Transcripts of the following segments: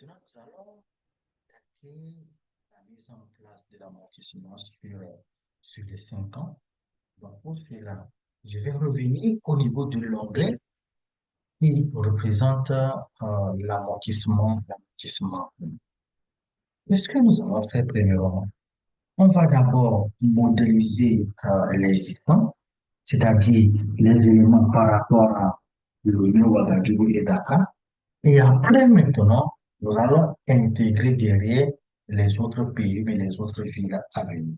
Maintenant, nous allons attaquer la mise en place de l'amortissement sur les 5 ans. Donc, pour cela, je vais revenir au niveau de l'onglet qui représente l'amortissement. Qu'est-ce que nous allons faire premièrement? On va d'abord modéliser l'existant, c'est-à-dire les éléments par rapport à l'Oignon, Ouagadougou et Dakar. Et après, maintenant, nous allons intégrer derrière les autres pays et les autres villes à venir.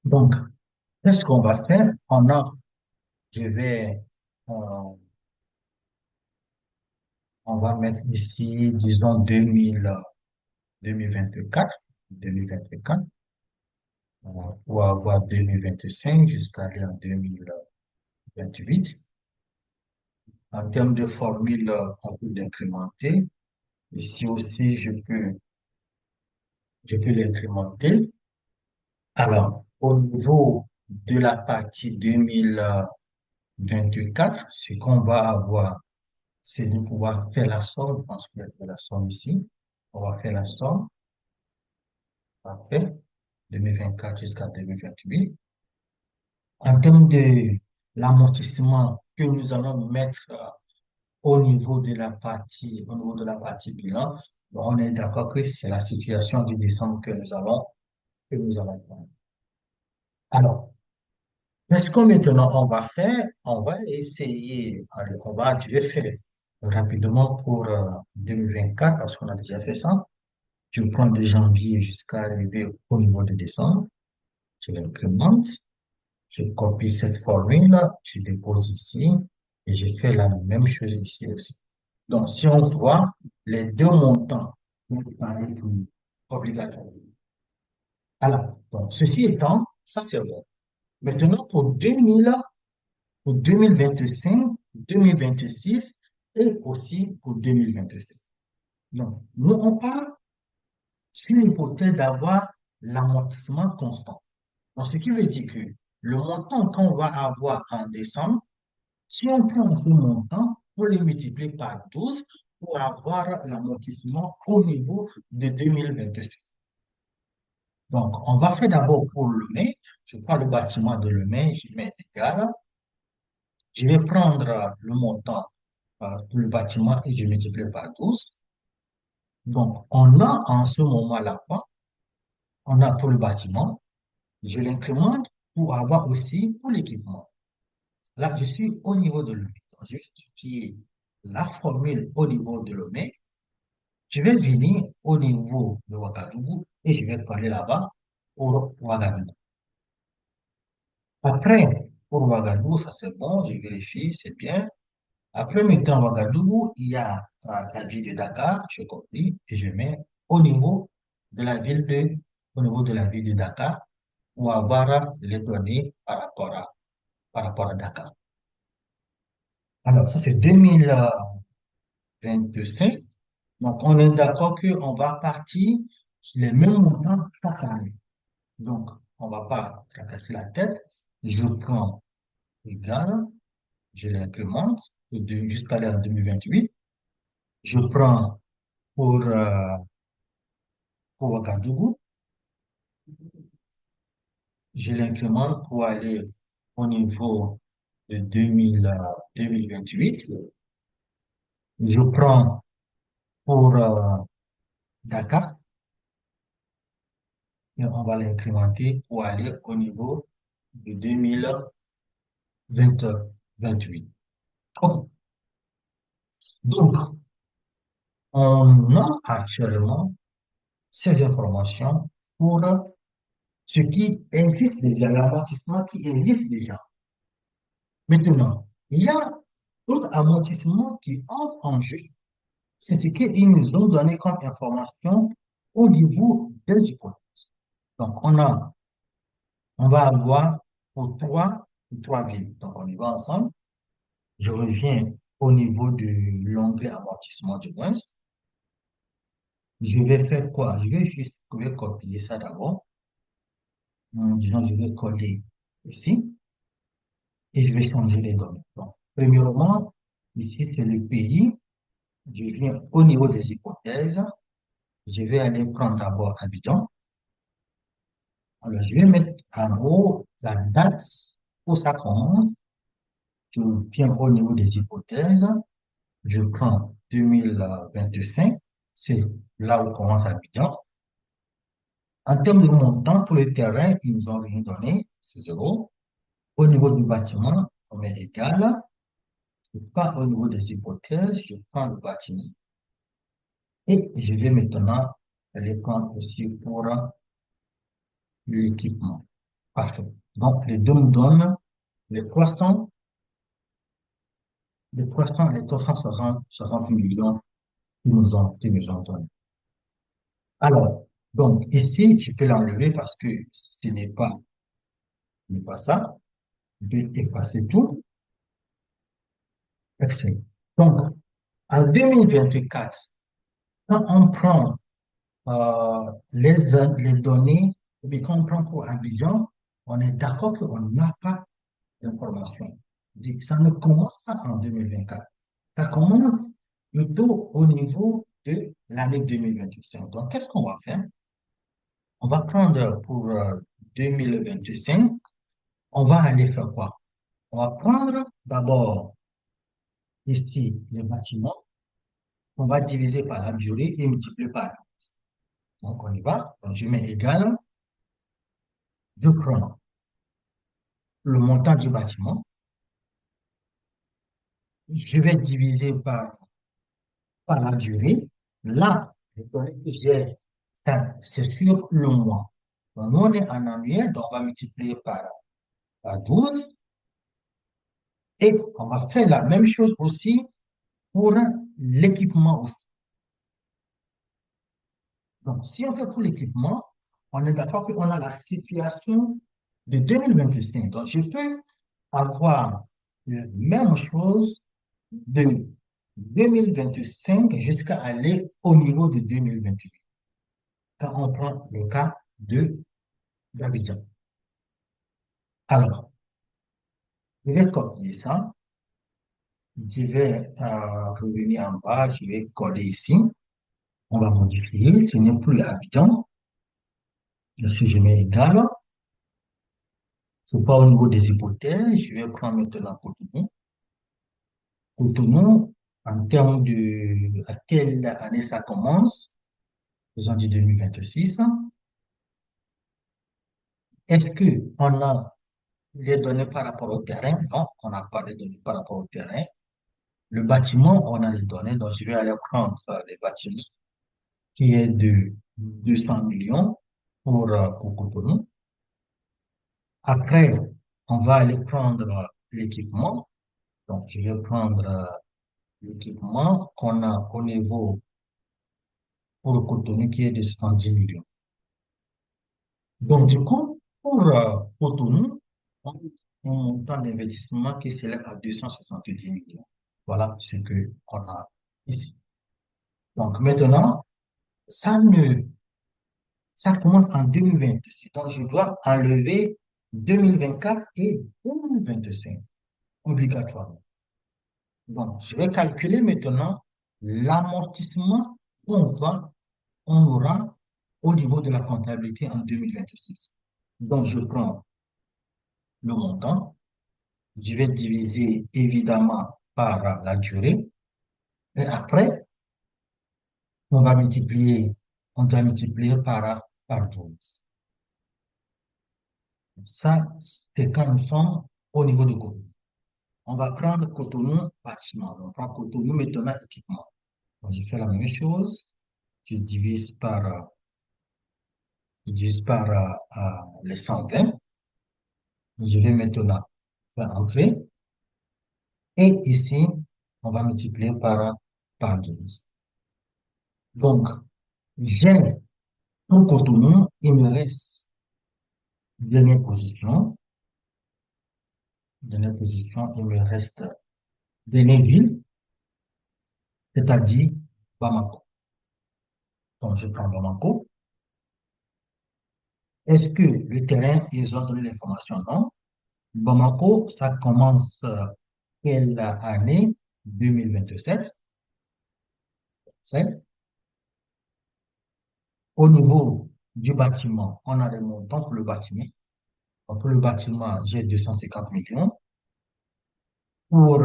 Donc, qu'est-ce qu'on va faire? Je vais, euh, on va mettre ici, disons, 2024, 2024, pour avoir 2025 jusqu'à aller en 2028. En termes de formule, on peut l'incrémenter. Ici aussi, je peux l'incrémenter. Alors, au niveau de la partie 2024, ce qu'on va avoir, c'est de pouvoir faire la somme. Je pense qu'on va faire la somme ici. On va faire la somme. Parfait. 2024 jusqu'à 2028. En termes de l'amortissement que nous allons mettre au niveau de la partie bilan, bon, on est d'accord que c'est la situation de décembre que nous allons prendre. Alors, qu'est-ce que maintenant on va faire? On va essayer, allez, je vais faire rapidement pour 2024 parce qu'on a déjà fait ça. Je prends de janvier jusqu'à arriver au niveau de décembre. Je l'implémente. Je copie cette formule, je dépose ici et je fais la même chose ici aussi. Donc, si on voit les deux montants, vont paraître obligatoires. Alors, donc, ceci étant, ça c'est bon. Maintenant, pour 2025, 2026 et aussi pour 2027. Donc, nous, on part sur l'hypothèse d'avoir l'amortissement constant. Donc, ce qui veut dire que le montant qu'on va avoir en décembre, si on prend ce montant, on le multiplie par 12 pour avoir l'amortissement au niveau de 2026. Donc, on va faire d'abord pour le mai. Je prends le bâtiment de le mai, je mets égal. Je vais prendre le montant pour le bâtiment et je multiplie par 12. Donc, on a en ce moment-là, on a pour le bâtiment, je l'incrémente pour avoir aussi pour l'équipement. Là, je suis au niveau de l'OME. Je vais copier la formule au niveau de l'OME. Je vais venir au niveau de Ouagadougou et je vais parler là-bas pour Ouagadougou. Après, pour Ouagadougou, ça c'est bon, je vérifie, c'est bien. Après mettant Ouagadougou, il y a la ville de Dakar, je copie et je mets au niveau de la ville de, au niveau de la ville de Dakar pour avoir les données par rapport à Dakar. Alors, ça c'est 2025. Donc, on est d'accord qu'on va partir sur les mêmes montants chaque année. Donc, on ne va pas tracasser la tête. Je prends égal, je l'implémente jusqu'à aller en 2028. Je prends pour Ouagadougou, je l'incrémente pour aller au niveau de 2028. Je prends pour Dakar et on va l'incrémenter pour aller au niveau de 2028. OK. Donc, on a actuellement ces informations pour ce qui existe déjà, l'amortissement qui existe déjà. Maintenant, il y a d'autres amortissements qui entrent en jeu. C'est ce qu'ils nous ont donné comme information au niveau des hypothèses. Donc, on va avoir pour trois villes. Donc, on y va ensemble. Je reviens au niveau de l'onglet amortissement du moins. Je vais faire quoi? Je vais copier ça d'abord. Disons, je vais coller ici et je vais changer les données. Donc, premièrement, ici, c'est le pays. Je viens au niveau des hypothèses. Je vais aller prendre d'abord Abidjan. Alors, je vais mettre en haut la date où ça commence. Je viens au niveau des hypothèses. Je prends 2025. C'est là où commence Abidjan. En termes de montant, pour le terrain, ils nous ont rien donné. C'est zéro. Au niveau du bâtiment, on est égal. Je prends au niveau des hypothèses, je prends le bâtiment. Et je vais maintenant les prendre aussi pour l'équipement. Parfait. Donc, les deux nous donnent les 300, les 360 millions qu'ils nous ont donné. Alors, donc, ici, je peux l'enlever parce que ce n'est pas ça. Je vais effacer tout. Excellent. Donc, en 2024, quand on prend les données, ou bien quand on prend pour Abidjan, on est d'accord qu'on n'a pas d'informations. Ça ne commence pas en 2024. Ça commence plutôt au niveau de l'année 2025. Donc, qu'est-ce qu'on va faire? On va prendre pour 2025, on va aller faire quoi? On va prendre d'abord ici les bâtiments, on va diviser par la durée et multiplier par. Donc, on y va. Donc, je mets égal, je prends le montant du bâtiment, je vais diviser par la durée. Là, les données que j'ai, c'est sur le mois. Donc, nous, on est en annuel, donc on va multiplier par 12 et on va faire la même chose aussi pour l'équipement aussi. Donc, si on fait pour l'équipement, on est d'accord qu'on a la situation de 2025. Donc, je peux avoir la même chose de 2025 jusqu'à aller au niveau de 2028 quand on prend le cas de d'Abidjan. Alors, je vais copier ça. Je vais revenir en bas. Je vais coller ici. On va modifier. Ce n'est plus Abidjan. Si je mets égal, c'est pas au niveau des hypothèses. Je vais prendre maintenant Cotonou. Cotonou, en termes de à quelle année ça commence, ils ont dit 2026. Est-ce qu'on a les données par rapport au terrain? Non, on n'a pas les données par rapport au terrain. Le bâtiment, on a les données, donc je vais aller prendre les bâtiments qui est de 200 millions pour Cotonou. Après, on va aller prendre l'équipement. Donc, je vais prendre l'équipement qu'on a au niveau pour Cotonou qui est de 110 millions. Donc, du coup, pour Cotonou, on a un montant d'investissement qui s'élève à 270 millions. Voilà ce qu'on a ici. Donc, maintenant, ça ne, ça commence en 2026. Donc, je dois enlever 2024 et 2025 obligatoirement. Donc, je vais calculer maintenant l'amortissement on aura au niveau de la comptabilité en 2026. Donc, je prends le montant, je vais diviser évidemment par la durée, et après, on va multiplier, on doit multiplier par 12. Ça, c'est quand nous sommes au niveau de Cotonou. On va prendre Cotonou bâtiment. On prend Cotonou maintenant équipement. Donc, je fais la même chose. Je divise les 120. Je vais maintenant faire entrer. Et ici, on va multiplier par 12. Donc, j'ai pour Cotonou, il me reste dernière position. Dernière position, il me reste dernière ville, c'est-à-dire Bamako. Donc, je prends Bamako. Est-ce que le terrain, ils ont donné l'information? Non. Bamako, ça commence quelle année? 2027. fait. Au niveau du bâtiment, on a des montants pour le bâtiment. Donc, pour le bâtiment, j'ai 250 millions. Pour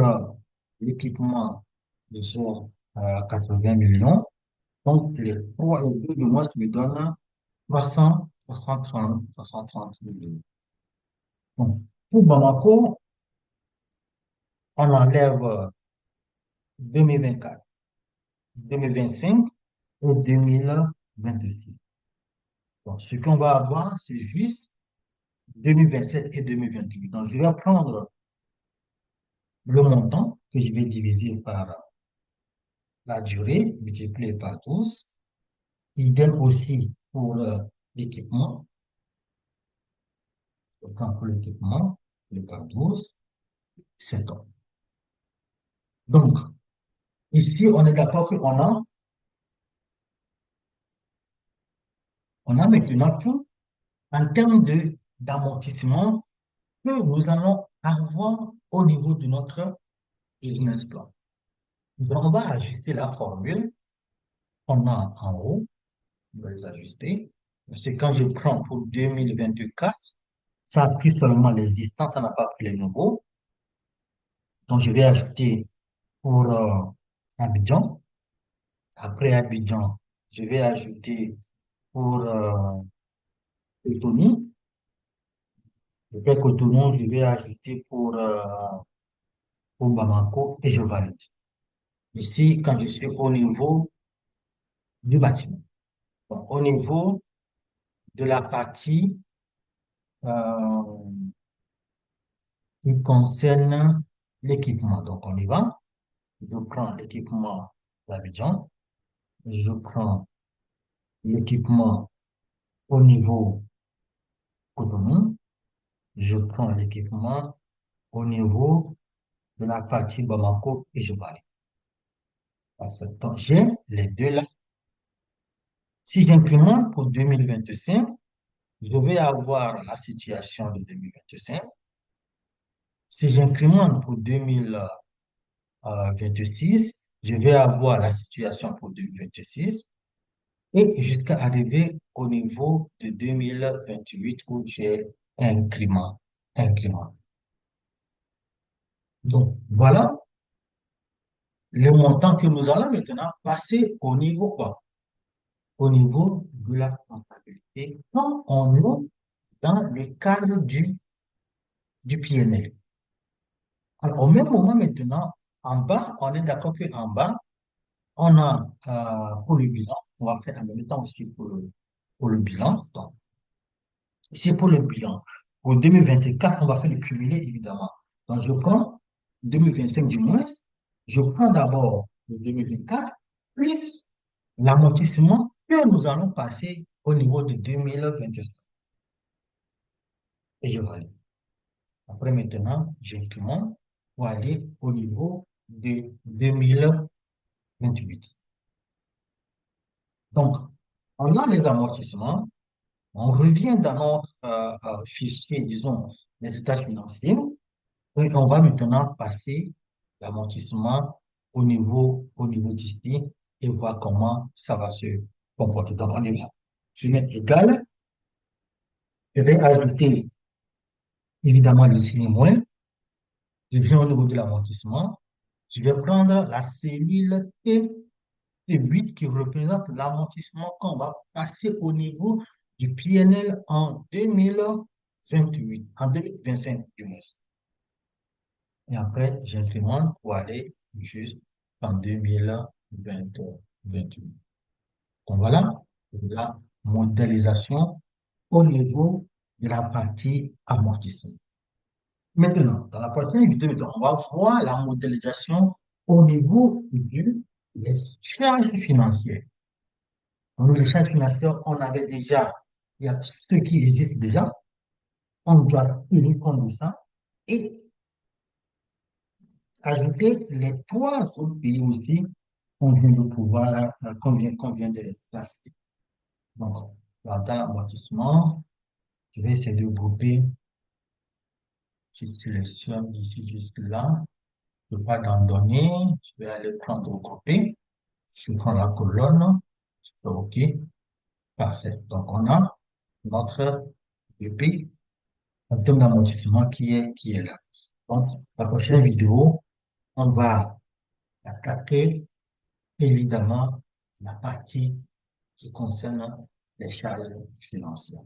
l'équipement, j'ai 80 millions. Donc, les deux de moi, ça me donne 330 millions. Donc, pour Bamako, on enlève 2024, 2025 et 2026. Donc, ce qu'on va avoir, c'est juste 2027 et 2028. Donc, je vais prendre le montant que je vais diviser par la durée multiplié par 12. Idem aussi pour l'équipement. Donc, pour l'équipement, le par 12, 5 ans. Donc, ici, on est d'accord on a maintenant tout en termes d'amortissement que nous allons avoir au niveau de notre business plan. Donc, on va ajuster la formule qu'on a en haut, on va les ajuster. C'est quand je prends pour 2024, ça a pris seulement l'existant, ça n'a pas pris les nouveaux. Donc, je vais ajouter pour Abidjan. Après Abidjan, je vais ajouter pour Cotonou. Après Cotonou, je vais ajouter pour Bamako et je valide. Ici, quand je suis au niveau du bâtiment. Donc, au niveau de la partie euh, qui concerne l'équipement. Donc, on y va. Je prends l'équipement d'Abidjan. Je prends l'équipement au niveau Cotonou. Je prends l'équipement au niveau de la partie Bamako et je valide. Parfait. Donc, j'ai les deux là. Si j'incrémente pour 2025, je vais avoir la situation de 2025. Si j'incrémente pour 2026, je vais avoir la situation pour 2026 et jusqu'à arriver au niveau de 2028 où j'ai un incrément. Incrément. Donc, voilà le montant que nous allons maintenant passer au niveau quoi? Au niveau de la comptabilité quand on est dans le cadre du PNL. Alors, au même moment maintenant, en bas, on est d'accord qu'en bas, on a pour le bilan, on va faire en même temps aussi pour le bilan. Donc, ici pour le bilan, pour 2024, on va faire le cumulé évidemment. Donc, je prends 2025 du moins, je prends d'abord le 2024 plus l'amortissement que nous allons passer au niveau de 2025. Et je valide. Après, maintenant, j'incrémente pour aller au niveau de 2028. Donc, on a les amortissements, on revient dans notre fichier, disons, les états financiers, et on va maintenant passer l'amortissement au niveau d'ici et voir comment ça va se comporter. Donc, on est là. Je vais mettre égal, je vais ajouter évidemment le signe moins, je viens au niveau de l'amortissement, je vais prendre la cellule T8 qui représente l'amortissement qu'on va passer au niveau du PNL en 2028, en 2025 du moins. Et après, j'incrémente pour aller juste en 2028. Donc voilà la modélisation au niveau de la partie amortissement. Maintenant, dans la prochaine vidéo, on va voir la modélisation au niveau des charges financières. Donc, les charges financières, on avait déjà, il y a ce qui existe déjà, on doit tenir compte de ça et ajouter les trois autres pays aussi qu'on vient de pouvoir, qu'on vient de classer. Donc, dans l'amortissement, je vais essayer de grouper, je sélectionne d'ici jusque là. Je ne vais pas dans données, je vais aller prendre regrouper. Je prends la colonne. Je fais OK. Parfait. Donc, on a notre BP en termes d'amortissement qui est là. Donc, la prochaine vidéo, on va attaquer évidemment la partie qui concerne les charges financières.